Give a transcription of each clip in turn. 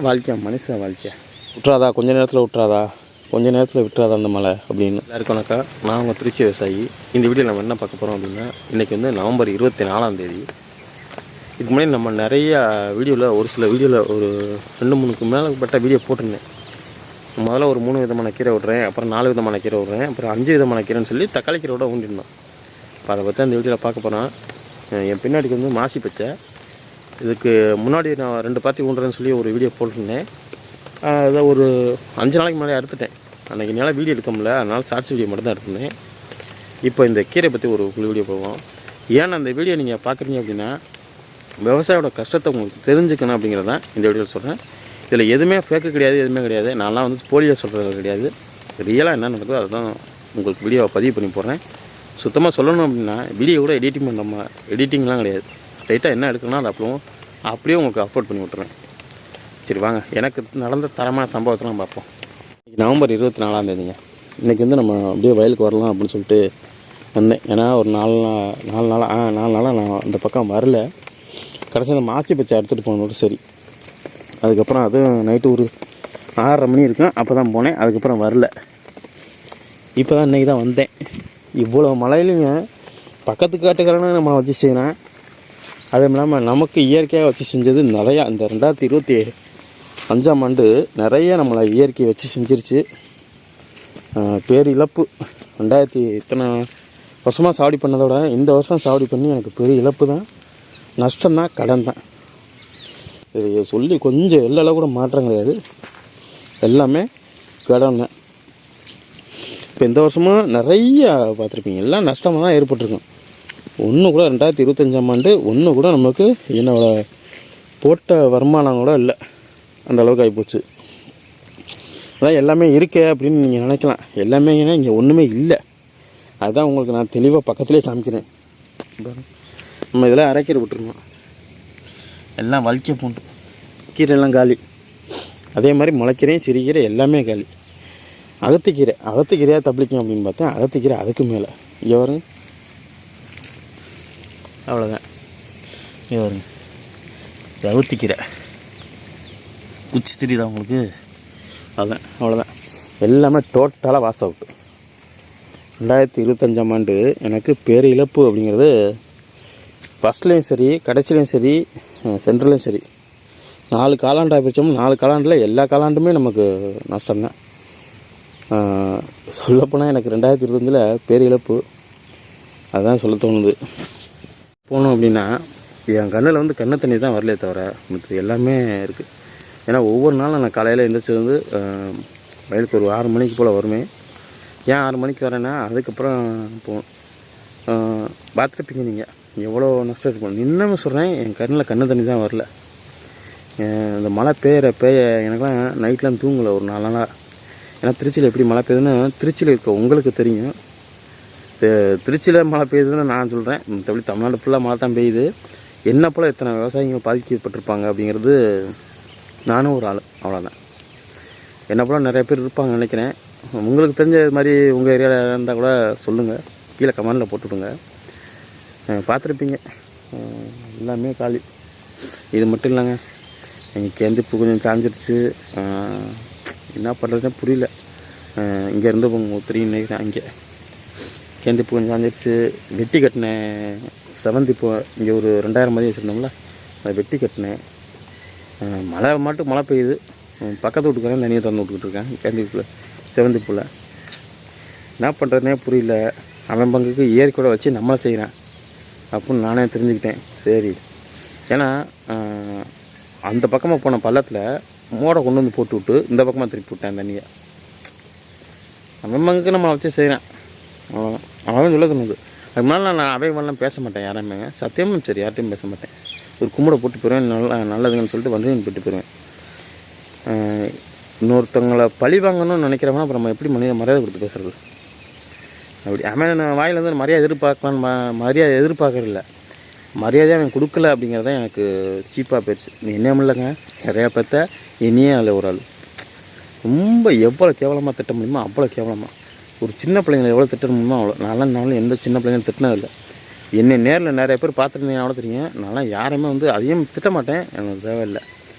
வாழ்க்கையா மனுஷன் வாழ்க்கையா விட்டுறாதா, கொஞ்ச நேரத்தில் விட்டுறாதா, கொஞ்ச நேரத்தில் விட்டுறாதா அந்த மலை அப்படின்னு. எல்லாருக்கும் வணக்கம். நான் உங்கள் திருச்சி விவசாயி. இந்த வீடியோ நம்ம என்ன பார்க்க போகிறோம் அப்படின்னா, இன்றைக்கி வந்து நவம்பர் 24 இதுக்கு முன்னாடி நம்ம நிறையா வீடியோவில் ஒரு சில வீடியோவில் ஒரு 2-3க்கு மேலே வீடியோ போட்டிருந்தேன். முதல்ல ஒரு 3 விதமான கீரை விட்றேன், அப்புறம் 4 விதமான கீரை விட்றேன், அப்புறம் 5 விதமான கீரைன்னு சொல்லி தக்காளி கீரையோட ஊண்டிருந்தோம். இப்போ அதை பற்றி அந்த வீடியோவில் பார்க்க போகிறோம். என் பின்னாடிக்கு வந்து மாசி பச்சை. இதுக்கு முன்னாடி நான் 2 பாத்தி ஊண்டுறேன்னு சொல்லி ஒரு வீடியோ போட்டிருந்தேன். அதை ஒரு 5 நாளைக்கு முன்னாடி அறுத்துட்டேன். அன்றைக்கி என்னால் வீடியோ எடுக்க முடியல, அதனால் ஷார்ட்ஸ் வீடியோ மட்டும் தான் எடுத்திருந்தேன். இப்போ இந்த கீரை பற்றி ஒரு ஃபுல் வீடியோ போவோம். ஏன்னா அந்த வீடியோ நீங்கள் பார்க்குறீங்க அப்படின்னா விவசாயோட கஷ்டத்தை உங்களுக்கு தெரிஞ்சுக்கணும் அப்படிங்கிறது தான் இந்த வீடியோவில் சொல்கிறேன். இதில் எதுவுமே ஃபேக்கு கிடையாது, எதுவுமே கிடையாது. நான்லாம் வந்து போலியோ சொல்கிறது கிடையாது. ரியலாக என்ன நடக்குதோ அதுதான் உங்களுக்கு வீடியோவை பதிவு பண்ணி போடுறேன். சுத்தமாக சொல்லணும் அப்படின்னா வீடியோ கூட எடிட்டிங்லாம் கிடையாது. ஸ்ட்ரைட்டாக என்ன எடுக்கணும்னா அதை அப்படியே உங்களுக்கு அப்லோட் பண்ணி விட்டுறேன். சரி வாங்க, எனக்கு நடந்த தரமான சம்பவத்தெல்லாம் பார்ப்போம். இன்றைக்கி நவம்பர் 24 இன்றைக்கி வந்து நம்ம அப்படியே வயலுக்கு வரலாம் அப்படின்னு சொல்லிட்டு வந்தேன். ஏன்னா ஒரு 4 நாளாக நான் அந்த பக்கம் வரல. கடைசி அந்த மாசி பச்சை எடுத்துகிட்டு போனதோடு சரி. அதுக்கப்புறம் அதுவும் நைட்டு ஒரு 6:30 மணி இருக்கும், அப்போ தான் போனேன். அதுக்கப்புறம் வரல. இப்போ தான் இன்றைக்கி தான் வந்தேன். இவ்வளோ மழையிலையும் பக்கத்து காட்டுக்காரன்னு நம்மளை வச்சு செய்கிறேன். அதுவும் இல்லாமல் நமக்கு இயற்கையாக வச்சு செஞ்சது நிறையா. இந்த 2025 நிறைய நம்மளை இயற்கையை வச்சு செஞ்சிருச்சு. பேர் இழப்பு. 2000 இத்தனை வருஷமாக சாவடி பண்ணதோட இந்த வருஷம் சாவடி பண்ணி எனக்கு பெரிய இழப்பு தான், நஷ்டம்தான், கடன் தான். இது சொல்லி கொஞ்சம் எல்லாம் கூட மாற்றம் கிடையாது, எல்லாமே கடன் தான். இப்போ இந்த வருஷமும் நிறையா பார்த்துருப்பீங்க, எல்லாம் நஷ்டமாக தான் ஏற்பட்டிருக்கும். ஒன்று கூட 2025 ஒன்று கூட நமக்கு என்னோடய போட்ட வருமானம் கூட இல்லை, அந்த அளவுக்கு ஆகிப்போச்சு. அதான் எல்லாமே இருக்கே அப்படின்னு நீங்கள் நினைக்கலாம். எல்லாமே ஏன்னா இங்கே ஒன்றுமே இல்லை. அதுதான் உங்களுக்கு நான் தெளிவாக பக்கத்துலேயே காமிக்கிறேன். நம்ம இதெல்லாம் அரைக்கீரை விட்டுருணும், எல்லாம் வலிக்க பூண்டு கீரையெல்லாம் காலி. அதே மாதிரி முளைக்கீரையும் சிறுகீரை எல்லாமே காலி. அகத்துக்கீரையாக தப்பிக்கும் அப்படின்னு பார்த்தேன். அகத்துக்கீரை அதுக்கு மேலே இங்கே வருங்க, அவ்வளோதான். இங்கே வருங்க, அகத்துக்கீரை குச்சி தெரியுதா உங்களுக்கு? அதுதான், அவ்வளோதான். எல்லாமே டோட்டலாக வாஸ் அவுட்டு. 2025 எனக்கு பேர் இழப்பு அப்படிங்கிறது ஃபஸ்ட்லேயும் சரி, கடைசிலையும் சரி, சென்ட்ரலையும் சரி. 4 காலாண்டு ஆகிப்போச்சோம். 4 காலாண்டில் எல்லா காலாண்டுமே நமக்கு நஷ்டம்தான். சொல்லப்போனால் எனக்கு 2025 பேர் இழப்பு. அதுதான் சொல்ல தோணுது. போனோம் அப்படின்னா என் கண்ணில் வந்து கண்ணு தண்ணி தான் வரலையே தவிர மற்ற எல்லாமே இருக்குது. ஏன்னா ஒவ்வொரு நாளும் நான் காலையில் எழுந்திரிச்சு வந்து வயலுக்கு ஒரு 6 மணிக்கு போல் வருவேன். ஏன் 6 மணிக்கு வரேன்னா அதுக்கப்புறம் போவோம். பார்த்துருப்பீங்க நீங்கள் எவ்வளோ நஷ்டம் இருக்கும். இன்னமும் சொல்கிறேன், என் கண்ணில் கண்ணு தண்ணி தான் வரல. இந்த மழை பெய்ய எனக்குலாம் நைட்லாம் தூங்கலை ஒரு 4 நாளாக. ஏன்னா திருச்சியில் எப்படி மழை பெய்யுதுன்னு திருச்சியில் இருக்க உங்களுக்கு தெரியும். திருச்சியில் மழை பெய்யுதுன்னு நான் சொல்கிறேன். மற்றபடி தமிழ்நாடு ஃபுல்லாக மழை தான் பெய்யுது. என்ன போல் எத்தனை விவசாயிகள் பாதிக்கப்பட்டிருப்பாங்க அப்படிங்கிறது நானும் ஒரு ஆள், அவ்வளோதான். என்ன போல் நிறைய பேர் இருப்பாங்க நினைக்கிறேன். உங்களுக்கு தெரிஞ்ச இது மாதிரி உங்கள் ஏரியாவில் இருந்தால் கூட சொல்லுங்கள், கீழே கமெண்டில் போட்டுவிடுங்க. பார்த்துருப்பீங்க, எல்லாமே காலி. இது மட்டும் இல்லைங்க, எங்கள் கேந்திப்பு கொஞ்சம் சாஞ்சிருச்சு. என்ன பண்ணுறதுன்னு புரியல. இங்கேருந்து தெரியும் நினைக்கிறேன். அங்கே கேந்திப்பு கொஞ்சம் சாஞ்சிருச்சு. வெட்டி கட்டினேன் செவந்திப்பூ. இங்கே ஒரு 2000 மதி வச்சுருந்தோம்ல, அதை வெட்டி கட்டினேன். மழை பெய்யுது. பக்கத்து வீட்டுக்காரன் தனியாக திறந்து விட்டுக்கிட்டு இருக்கேன் கேந்திப்புல செவந்திப்பூவில். என்ன பண்ணுறதுனே புரியல. அவன் பங்குக்கு இயற்கையோட வச்சு நம்மளை செய்கிறேன் அப்படின்னு நானே தெரிஞ்சுக்கிட்டேன். சரி, ஏன்னா அந்த பக்கமாக போன பள்ளத்தில் மோடை கொண்டு வந்து போட்டு விட்டு இந்த பக்கமாக திருப்பி விட்டேன் தண்ணியை. அவன் பங்குக்கு நம்மளை வச்சு செய்கிறேன், அவ்வளோதான். அவன் சொல்ல தோணுது. அதுக்கு மேலே நான் அவைவெல்லாம் பேச மாட்டேன் யாரையுமே, சத்தியமும் சரி யார்ட்டையும் பேச மாட்டேன். ஒரு கும்பிட போட்டு போயிடுவேன், நல்லதுங்கன்னு சொல்லிட்டு வந்து போட்டு போயிடுவேன். இன்னொருத்தவங்களை பழி வாங்கணும்னு நினைக்கிறவனா அப்புறம் நம்ம எப்படி மரியாதை கொடுத்து பேசுறது? அப்படி அவன் வாயில் வந்து மரியாதை எதிர்பார்க்கறதில்ல. மரியாதையாக அவன் கொடுக்கல அப்படிங்கிறத எனக்கு சீப்பாக போயிடுச்சு. நீ என்ன இல்லைங்க, நிறையா பேர்த்த என்னையே அதில் ஒரு ஆள் ரொம்ப எவ்வளோ கேவலமாக திட்ட முடியுமோ அவ்வளோ கேவலமாக. ஒரு சின்ன பிள்ளைங்களை எவ்வளோ திட்ட முடியுமோ அவ்வளோ. நானும் எந்த சின்ன பிள்ளைங்களும் திட்டினதில்லை. என்னை நேரில் நிறைய பேர் பார்த்துருந்தீங்கன்னா கூட தெரியும். நான்லாம் யாரையுமே வந்து அதையும் திட்ட மாட்டேன், எனக்கு தேவையில்லை.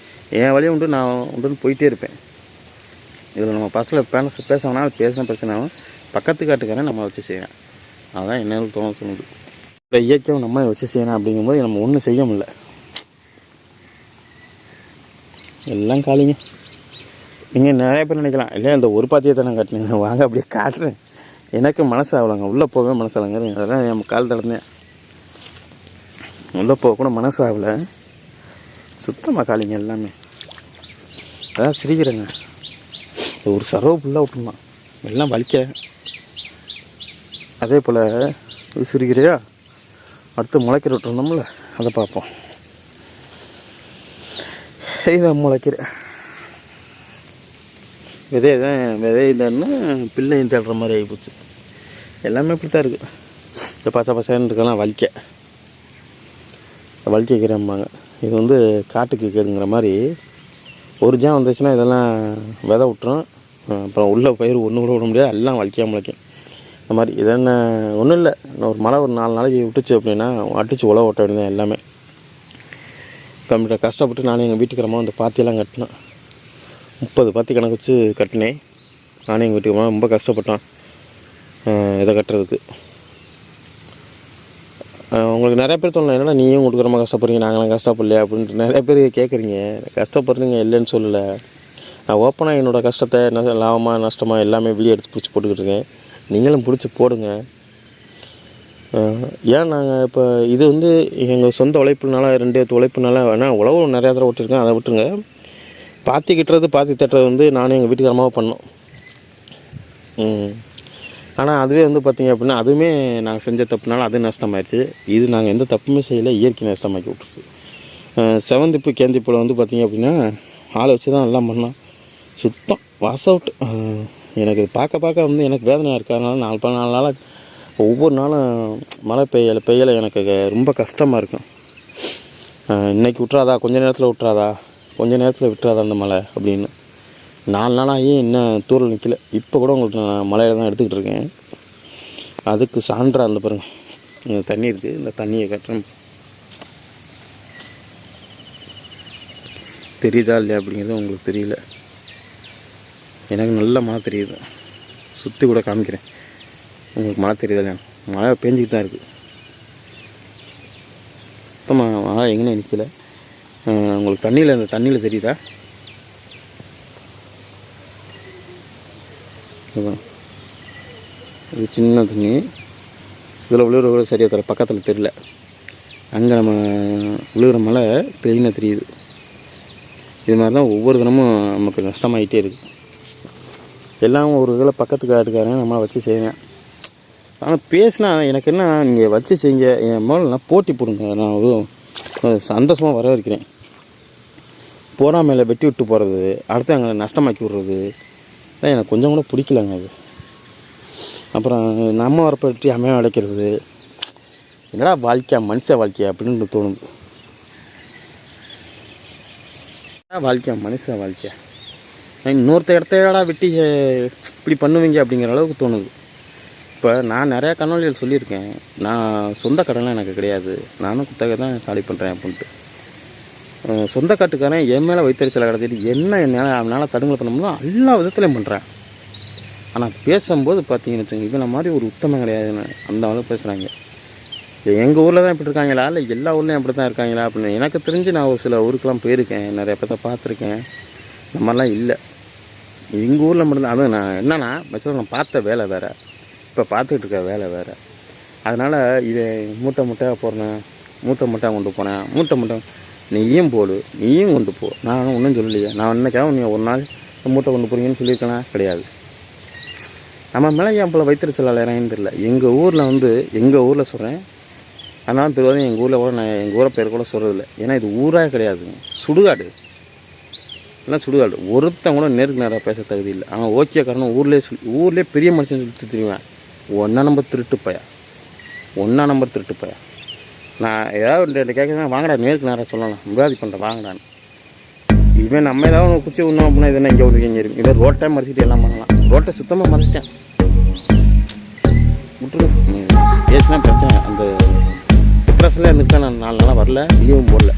என் வழியை உண்டு, நான் உண்டுன்னு போயிட்டே இருப்பேன். இதில் நம்ம பசங்களை பேசினா பிரச்சனை ஆகும். பக்கத்து காட்டுக்காரன் நம்ம வச்சு செய்யணும். அதுதான் என்ன தோணுது. இப்போ இயக்கம் நம்ம வச்சு செய்யணும் அப்படிங்கும்போது நம்ம ஒன்றும் செய்ய முடியல. எல்லாம் காலிங்க. நீங்கள் நிறைய பேர் நினைக்கலாம், இல்லை இந்த ஒரு பாத்தியத்தை நான் கட்டினேன், வாங்க அப்படியே காட்டுறேன். எனக்கு மனசு ஆகலைங்க, உள்ளே போகவே மனசு ஆகலைங்க. அதெல்லாம் நம்ம கால் தடந்தேன், உள்ளே போக கூட மனசு ஆகலை. சுத்தமாக காலிங்க எல்லாமே. அதான் சிரிக்கிறேங்க. ஒரு சரவு ஃபுல்லாக விட்டுருந்தான், எல்லாம் வலிக்க. அதே போல் சிரிக்கிறியா, அடுத்து முளைக்கிற விட்டுருந்தோம்ல, அதை பார்ப்போம். இதை முளைக்கிறேன். விதை இல்லைன்னா பிள்ளையும் தேடுற மாதிரி ஆகிப்போச்சு. எல்லாமே இப்படி தான் இருக்குது. இந்த பச்சைன்னு இருக்கலாம் வலிக்க வைக்கிறேம்பாங்க. இது வந்து காட்டுக்கு கேடுங்கிற மாதிரி ஒரு ஜாம் வந்துச்சுன்னா இதெல்லாம் விதை விட்டுரும். அப்புறம் உள்ள பயிர் ஒன்று கூட விட முடியாது, எல்லாம் வலிக்காம முளைக்கும். இந்த மாதிரி இது என்ன ஒன்றும் இல்லை. ஒரு மழை ஒரு 4 நாளைக்கு விட்டுச்சு அப்படின்னா அடிச்சு உழவு ஓட்ட வேண்டியதான். எல்லாமே கம்ப்ளீட்டாக கஷ்டப்பட்டு நானே எங்கள் வீட்டுக்கிறமா அந்த பாத்தியெல்லாம் கட்டினேன். 30 பாத்தி கணக்கு வச்சு கட்டினேன். நானே எங்கள் வீட்டுக்கிறமா ரொம்ப கஷ்டப்பட்டேன் இதை கட்டுறதுக்கு. உங்களுக்கு நிறைய பேர் தோணலாம், என்னடா நீயும் கொடுக்குறமா கஷ்டப்படுறீங்க, நாங்களாம் கஷ்டப்படலையா அப்படின்ட்டு நிறைய பேர் கேட்குறீங்க. கஷ்டப்படுறீங்க இல்லைன்னு சொல்லலை. நான் ஓப்பனாக என்னோடய கஷ்டத்தை லாபமாக நஷ்டமாக எல்லாமே வீடியோ எடுத்து பிடிச்சி போட்டுக்கிட்டு இருக்கேன். நீங்களும் பிடிச்சி போடுங்க. ஏன் நாங்கள் இப்போ இது வந்து எங்கள் சொந்த உழைப்புனால 2 உழைப்புனால வேணால் உழவு நிறையா தடவை ஓட்டிருக்கேன், அதை விட்டுருங்க. பாத்தி கட்டுறது பாத்தி தட்டுறது வந்து நானும் எங்கள் வீட்டுக்காரமாக பண்ணோம். ஆனால் அதுவே வந்து பார்த்திங்க அப்படின்னா அதுவுமே நாங்கள் செஞ்ச தப்புனால அது நஷ்டமாயிடுச்சு. இது நாங்கள் எந்த தப்புமே செய்யலை, இயற்கை நஷ்டமாக்கி விட்டுருச்சு. செவந்திப்பு கேந்திப்பில் வந்து பார்த்திங்க அப்படின்னா ஆளை வச்சு தான் எல்லாம் பண்ணோம். சுத்தம் வாஸ் அவுட். எனக்கு பார்க்க வந்து எனக்கு வேதனையாக இருக்குது. அதனால் 4 நாளாக ஒவ்வொரு நாளும் மழை பெய்யலை எனக்கு ரொம்ப கஷ்டமாக இருக்கும். இன்றைக்கி விட்றாதா, கொஞ்சம் நேரத்தில் விட்டுறாதா அந்த மழை அப்படின்னு 4 நாளாகி இன்னும் தூரல் நிற்கல. இப்போ கூட உங்களுக்கு நான் மழையில் தான் எடுத்துக்கிட்டு இருக்கேன். அதுக்கு சான்றாக அந்த பாருங்கள், இங்கே தண்ணி இருக்குது. இந்த தண்ணியை கட்டுறேன், தெரியுதா இல்லையா அப்படிங்கிறது உங்களுக்கு தெரியல. எனக்கு நல்ல மழை தெரியுது. சுற்றி கூட காமிக்கிறேன், உங்களுக்கு மழை தெரியுதா இல்லையா. மழை பேஞ்சிக்கிட்டு தான் இருக்குது. இப்போ மழை எங்கே நிற்கல. உங்களுக்கு இந்த தண்ணியில் தெரியுதா? இது சின்ன தண்ணி, இதில் விழுகிற சரியாக தர பக்கத்தில் தெரியல. அங்கே நம்ம விழுகிற மழை க்ளீனாக தெரியுது. இது மாதிரி தான் ஒவ்வொரு தினமும் நமக்கு நஷ்டமாகிட்டே இருக்குது. எல்லாம் ஒரு இதில் பக்கத்து காட்டுக்காரங்க நம்ம வச்சு செய்வேன். ஆனால் பேசினா எனக்கு என்ன, நீங்கள் வச்சு செய்யுங்க, என் மேலே நான் போட்டி போடுங்க, நான் ஒரு சந்தோஷமாக வரவேற்கிறேன். போராமையில் வெட்டி விட்டு போகிறது, அடுத்து அங்கே நஷ்டமாக்கி விட்றது தான் எனக்கு கொஞ்சம் கூட பிடிக்கலங்க. அது அப்புறம் நம்ம வரப்பற்றி அமைய அழைக்கிறது, என்னடா வாழ்க்கையா, மனுஷ வாழ்க்கையா அப்படின்னு தோணுது. மனுஷ வாழ்க்கையா, இன்னொருத்த இடத்தையடா வெட்டி இப்படி பண்ணுவீங்க அப்படிங்கிற அளவுக்கு தோணுது. இப்போ நான் நிறையா கண்ணொலிகள் சொல்லியிருக்கேன், நான் சொந்த கடன்லாம் எனக்கு கிடையாது, நானும் குத்தகை தான் காலி பண்ணுறேன் அப்படின்ட்டு. சொந்த காட்டுக்காரன் என் மேலே வைத்தறிச்சலை கிடச்சிட்டு என்னால் தடுங்கலை பண்ண முடியும் எல்லா விதத்துலையும் பண்ணுறேன். ஆனால் பேசும்போது பார்த்தீங்கன்னு வச்சுக்கோங்க, இவனை மாதிரி ஒரு உத்தமம் கிடையாதுன்னு அந்த அளவுக்கு பேசுகிறாங்க. எங்கள் ஊரில் தான் இப்படி இருக்காங்களா, இல்லை எல்லா ஊர்லேயும் அப்படி தான் இருக்காங்களா அப்படின்னு எனக்கு தெரிஞ்சு நான் ஒரு சில ஊருக்கெலாம் போயிருக்கேன், நிறைய பேர்த்த பார்த்துருக்கேன். இந்த மாதிரிலாம் இல்லை எங்கள் ஊரில் மட்டும்தான். அதுவும் நான் என்னென்னா வச்சு நான் பார்த்த வேலை வேறு, இப்போ பார்த்துக்கிட்டு இருக்க வேலை வேறு. அதனால் இதை மூட்டை போடுறேன், மூட்டை கொண்டு போனேன், மூட்டை நீயும் போடு, நீயும் கொண்டு போ, நான் ஒன்றும் சொல்லலையே. நான் என்னைக்காக நீ ஒரு நாள் மூட்டை கொண்டு போகிறீங்கன்னு சொல்லியிருக்கேனா? கிடையாது. நம்ம மேலே ஏன் போல் வைத்திருச்சலால் இறங்கின்னு தெரியல. எங்கள் ஊரில் சொல்கிறேன். அதனால பெருவாலும் எங்கள் ஊரில் கூட நான் எங்கள் ஊரை பேர் கூட சொல்கிறதில்ல. ஏன்னா இது ஊராக கிடையாதுங்க, சுடுகாடு. எல்லாம் சுடுகாடு. ஒருத்தன் கூட நேருக்கு நேராக பேச தகுதி இல்லை. ஆனால் ஓகே காரணம் ஊர்லேயே பெரிய மனுஷன் சொல்லிட்டு தெரியுவேன். 1 நம்பர் திருட்டு பையா. நான் ஏதாவது கேட்குறேன், வாங்கடா நேருக்கு நேராக சொல்லலாம், விவாதி பண்ணுறேன் வாங்கடான்னு. இவன் நம்ம ஏதாவது ஒன்று குச்சி ஒன்றும் அப்படின்னா இது இங்கே ஒரு இங்கே இருக்கும். இதை ரோட்டை மறைச்சிட்டு எல்லாம் பண்ணலாம். ரோட்டை சுத்தமாக மறைச்சிட்டேன், விட்டுரு. பேசினா பிரச்சனை. அந்த டிப்ரெஷனில் இருந்துட்டு நான் 4 நாளாக வரல, லீவும் போடல.